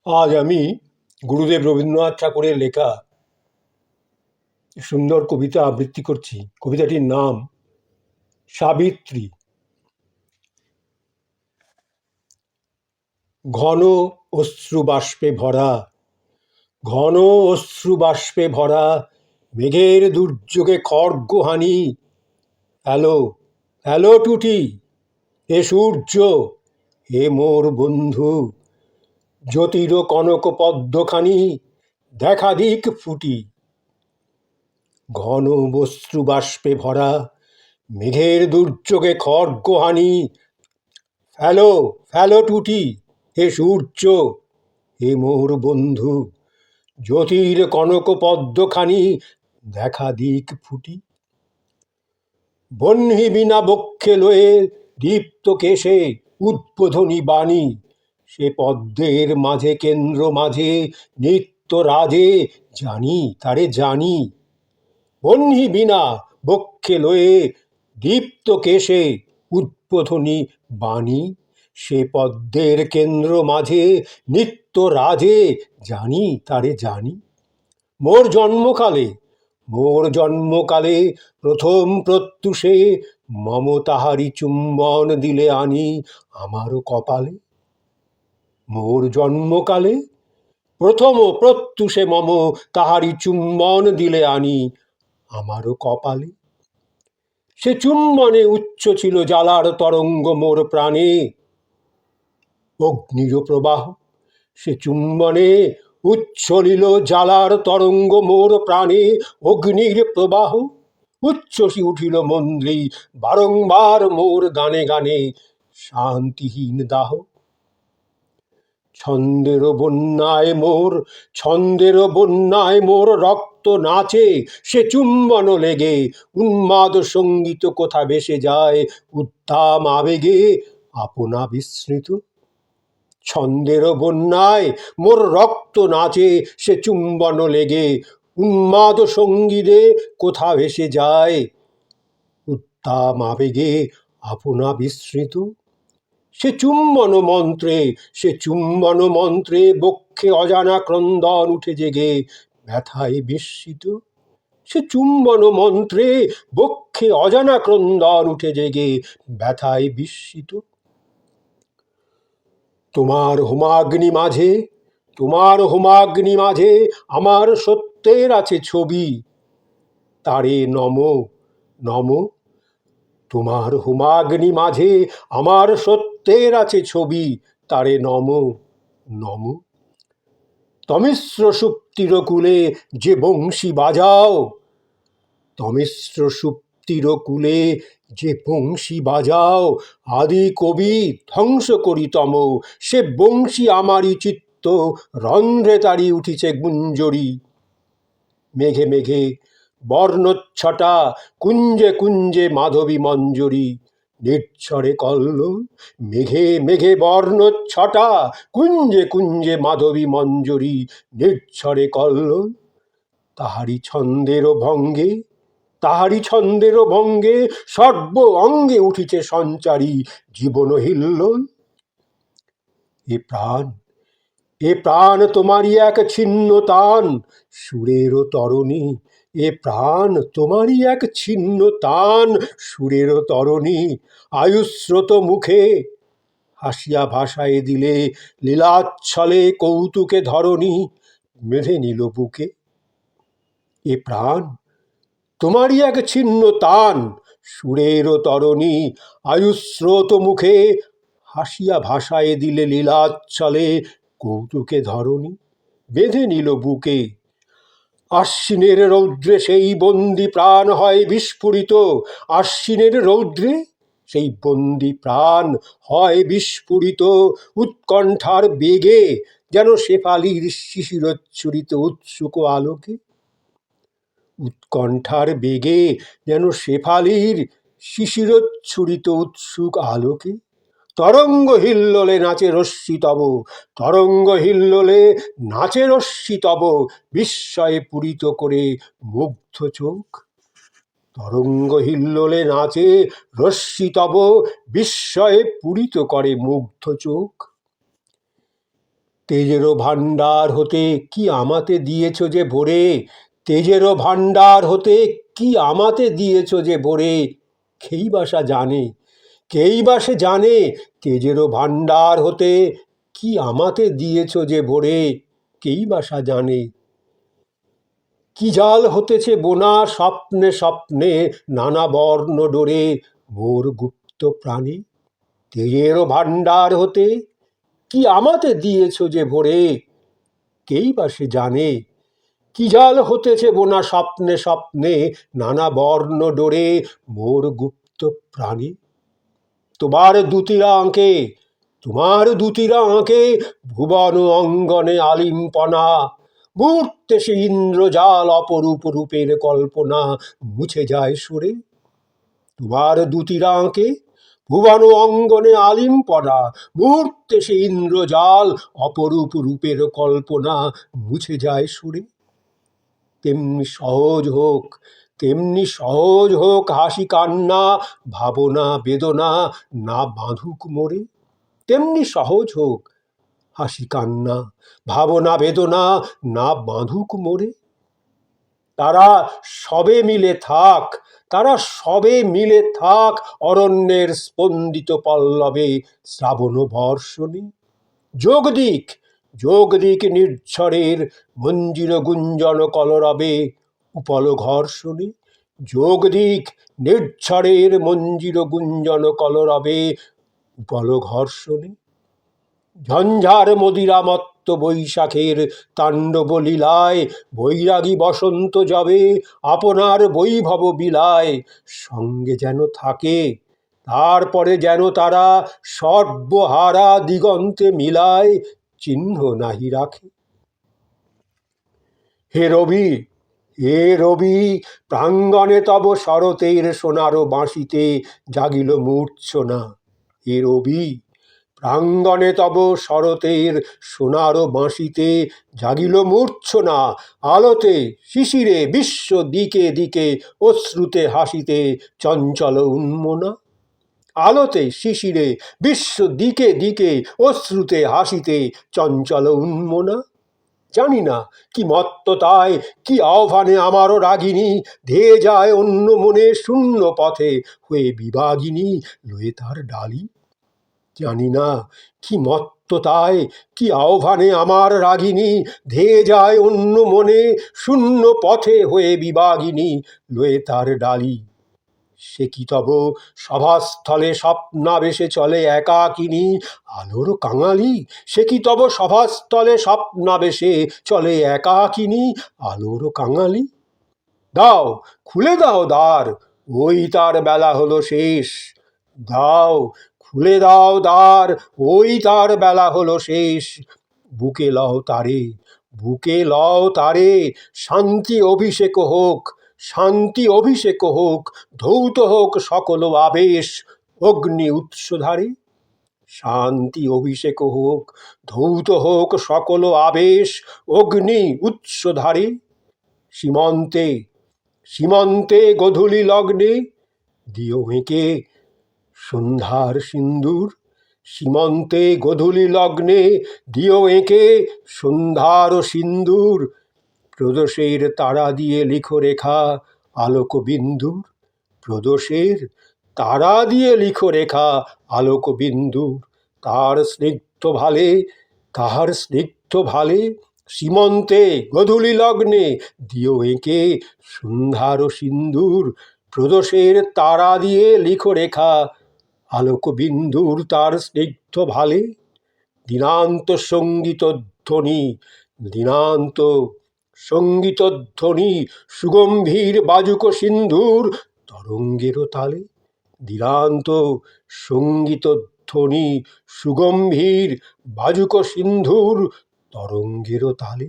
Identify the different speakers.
Speaker 1: আজ আমি গুরুদেব রবীন্দ্রনাথ ঠাকুরের লেখা সুন্দর কবিতা আবৃত্তি করছি। কবিতাটির নাম সাবিত্রী। ঘন অশ্রুবাষ্পে ভরা, ঘন অশ্রুবাষ্পে ভরা, মেঘের দুর্যোগে খড়গহানি। হ্যালো হ্যালো টুটি, হে সূর্য, হে মোর বন্ধু, জ্যোতির কনক পদ্মখানি দেখা দিক ফুটি। ঘন অশ্রুবাষ্পে ভরা, মেঘের দুর্যোগে খড়গহানি। ফেলো ফেলো টুটি, হে সূর্য, হে মোর বন্ধু, জ্যোতির কনক পদ্মখানি দেখা দিক ফুটি। বহ্নি বিনা বক্ষে লয়ে দীপ্ত কেশে উদ্বোধনী বাণী, সে পদ্মের মাঝে কেন্দ্র মাঝে নিত্য রাজে, জানি তারে জানি। বহ্নি বিনা বক্ষে লয়ে দীপ্ত কেশে উদ্বোধনী বাণী, সে পদ্মের কেন্দ্র মাঝে নিত্য রাজে, জানি তারে জানি। মোর জন্মকালে, মোর জন্মকালে প্রথম প্রত্যুষে মম তাহারি চুম্বন দিলে আনি আমারও কপালে। মোর জন্মকালে প্রথম প্রত্যুষে মম তাহারি চুম্বন দিলে আনি আমারও কপালে। সে চুম্বনে উচ্চ ছিল জ্বালার তরঙ্গ মোর প্রাণে, অগ্নির প্রবাহ। সে চুম্বনে উচ্ছলিল জ্বালার তরঙ্গ মোর প্রাণে, অগ্নির প্রবাহ। উচ্ছ্বসি উঠিল মন্দ্রী বারংবার মোর গানে গানে, শান্তিহীন দাহ। ছন্দের বন্যায় মোর, ছন্দের বন্যায় মোর রক্ত নাচে, সে চুম্বন লেগে উন্মাদ সঙ্গীত কোথা ভেসে যায় উদ্দাম আবেগে আপনা বিস্মৃত। ছন্দের বন্যায় মোর রক্ত নাচে, সে চুম্বন লেগে উন্মাদ সঙ্গীতে কোথা ভেসে যায় উদ্দাম আবেগে আপনা বিস্মৃত। সে চুম্বন মন্ত্রে, সে চুম্বন মন্ত্রে বক্ষে অজানা ক্রন্দন উঠে জেগে ব্যথায় বিস্মিত। সে চুম্বন মন্ত্রে বক্ষে অজানা ক্রন্দন উঠে জেগে ব্যথায় বিস্মিত। তোমার হোমাগ্নি মাঝে, তোমার হোমাগ্নি মাঝে আমার সত্যের আছে ছবি, তারে নম নম। তোমার হোমাগ্নি মাঝে আমার সত্যের আছে ছবি, তারে নম নম। তমিশ্র সুপ্তির কূলে যে বংশী বাজাও, তমিশ্র সুপ্তির কূলে যে বংশী বাজাও, আদি কবি ধ্বংস করি তম, সে বংশী আমারই চিত্ত রন্ধ্রে তারি উঠিছে গুঞ্জরি। মেঘে মেঘে বর্ণচ্ছটা, কুঞ্জে কুঞ্জে মাধবী মঞ্জরি, নির্ঝরে কল্লোল। মেঘে মেঘে বর্ণচ্ছটা, কুঞ্জে কুঞ্জে মাধবী মঞ্জরি, নির্ঝরে কল্লোল। তাহারি ছন্দের ভঙ্গে, তাহারি ছন্দের ভঙ্গে সর্ব অঙ্গে উঠিছে সঞ্চারী জীবন হিল্লোল। এ প্রাণ, এ প্রাণ তোমারই এক ছিন্ন তান সুরের তরণী, এ প্রাণ তোমারই এক ছিন্ন তান সুরের তরণী। আয়ুস্রোত মুখে হাসিয়া ভাসায় দিলে লীলাচ্ছলে কৌতুকে ধরণী, মেধে নিল বুকে। এ প্রাণ তোমারই এক ছিন্ন তান সুরের তরণী, আয়ুস্রোত মুখে হাসিয়া ভাসায় দিলে লীলাচ্ছলে কৌতুকে ধরণী, বেঁধে নিল বুকে। আশ্বিনের রৌদ্রে সেই বন্দি প্রাণ হয় বিস্ফুরিত, আশ্বিনের রৌদ্রে সেই বন্দি প্রাণ হয় বিস্ফুরিত, উৎকণ্ঠার বেগে যেন শেফালির শিশিরচ্ছুরিত উৎসুক আলোকে। উৎকণ্ঠার বেগে যেন শেফালির শিশিরচ্ছুরিত উৎসুক আলোকে। তরঙ্গ হিল্লোলে নাচে রশ্মি তব, তরঙ্গ হিল্লোলে নাচে রশ্মি তব, বিস্ময়ে পূরিত করে মুগ্ধ চোখ। তরঙ্গ হিল্লোলে নাচে রশ্মি তব, বিস্ময়ে পূরিত করে মুগ্ধ চোখ। তেজেরও ভাণ্ডার হতে কি আমাতে দিয়েছ যে ভরে, তেজেরও ভাণ্ডার হতে কি আমাতে দিয়েছ যে ভরে, কেই বাসা জানে, কেই বা সে জানে, তেজেরও ভাণ্ডার হতে কি আমাতে দিয়েছ যে ভরে, কেই বাসা জানে। কি জাল হতেছে বোনা স্বপ্নে স্বপ্নে নানা বর্ণ ডোরে, মোর গুপ্ত প্রাণে, তেজেরও ভাণ্ডার হতে কি আমাতে দিয়েছ যে ভরে, কেই বা সে জানে। কি জাল হতেছে বোনা স্বপ্নে স্বপ্নে নানা বর্ণ ডোরে, মোর গুপ্ত প্রাণে। তোমার দুতিরা আঁকে, তোমার দুতিরা আঁকে ভুবন অঙ্গনে আলিম্পনা, মূর্তে সে ইন্দ্রজাল অপরূপ রূপের কল্পনা মুছে যায় সুরে। তোমার দুতিরা আঁকে ভুবন অঙ্গনে আলিম্পনা, মূর্তে সে ইন্দ্রজাল অপরূপ রূপের কল্পনা মুছে যায় সুরে। তেমনি সহজ হোক, তেমনি সহজ হোক হাসি কান্না, ভাবনা বেদনা না বাঁধুক মোরে। তেমনি সহজ হোক হাসি কান্না, ভাবনা বেদনা না বাঁধুক মোরে। তারা সবে মিলে থাক, তারা সবে মিলে থাক অরণ্যের স্পন্দিত পল্লবে শ্রাবণ বর্ষণে। যোগ দিক, যোগ দিক নির্ঝরের মঞ্জির গুঞ্জন কলরবে উপল ঘর্ষণে। যোগ দিক নির্ঝরের মঞ্জির গুঞ্জন কলরবে উপল ঘর্ষণে। ঝঞ্ঝার মদিরামত্ত বৈশাখের তাণ্ডব লীলায় বৈরাগী বসন্ত যবে আপনার বৈভব বিলায়, সঙ্গে যেন থাকে তারপরে যেন তারা সর্বহারা দিগন্তে মিলায় চিহ্ন নাহি রাখে। হে রবি, হে রবি, প্রাঙ্গণে তব শরতের সোনারো বাঁশিতে জাগিল মূর্ছনা। হে রবি, প্রাঙ্গণে তব শরতের সোনারো বাঁশিতে জাগিল মূর্ছনা। আলোতে শিশিরে বিশ্ব দিকে দিকে অশ্রুতে হাসিতে চঞ্চল উন্মনা। আলোতে শিশিরে বিশ্ব দিকে দিকে অশ্রুতে হাসিতে চঞ্চল উন্মনা। জানি না কি মত্ততায় কি আহ্বানে আমারও রাগিনী ধেয়ে যায় অন্য মনে শূন্য পথে হয়ে বিভাগিনী লয়ে তার ডালি। জানি না কি মত্ততায় কি আহ্বানে আমার রাগিনী ধেয়ে যায় অন্য মনে শূন্য পথে হয়ে বিভাগিনী লয়ে তার ডালি। সে কি তব সভাস্থলে স্বপ্নাবেশে চলে একাকিনী আলোর কাঙালি, সে কি তব সভাস্থলে স্বপ্নাবেশে চলে একাকিনী আলোর কাঙালি। দাও, খুলে দাও দ্বার, ওই তার বেলা হলো শেষ। দাও, খুলে দাও দ্বার, ওই তার বেলা হলো শেষ। বুকে লও তারে, বুকে লও তারে, শান্তি অভিষেক হোক, শান্তি অভিষেক হোক, ধৌত হোক সকল আবেশ অগ্নি উৎসধারে। শান্তি অভিষেক হোক, ধৌত হোক সকল আবেশ অগ্নি উৎসধারে। সীমন্তে, সীমন্তে গোধূলি লগ্নে দিও হেঁকে সন্ধ্যার সিন্দুর। সীমন্তে গোধূলি লগ্নে দিও এঁকে সন্ধ্যার সিন্দুর। প্রদোষের তারা দিয়ে লিখো রেখা আলোক বিন্দুর। প্রদোষের তারা দিয়ে লিখো রেখা আলোক বিন্দুর। তার স্নিগ্ধ ভালে, তাহার স্নিগ্ধ ভালে সীমন্তে গোধূলি লগ্নে দিও এঁকে সন্ধ্যার সিন্দুর। প্রদোষের তারা দিয়ে লিখো রেখা আলোক বিন্দুর তার স্নিগ্ধ ভালে। দিনান্ত সঙ্গীত ধ্বনি, দিনান্ত সঙ্গীত ধ্বনি সুগম্ভীর বাজুক সিন্ধুর তরঙ্গেরও তালে। দিনান্ত সঙ্গীত ধ্বনি সুগম্ভীর বাজুক সিন্ধুর তরঙ্গেরও তালে।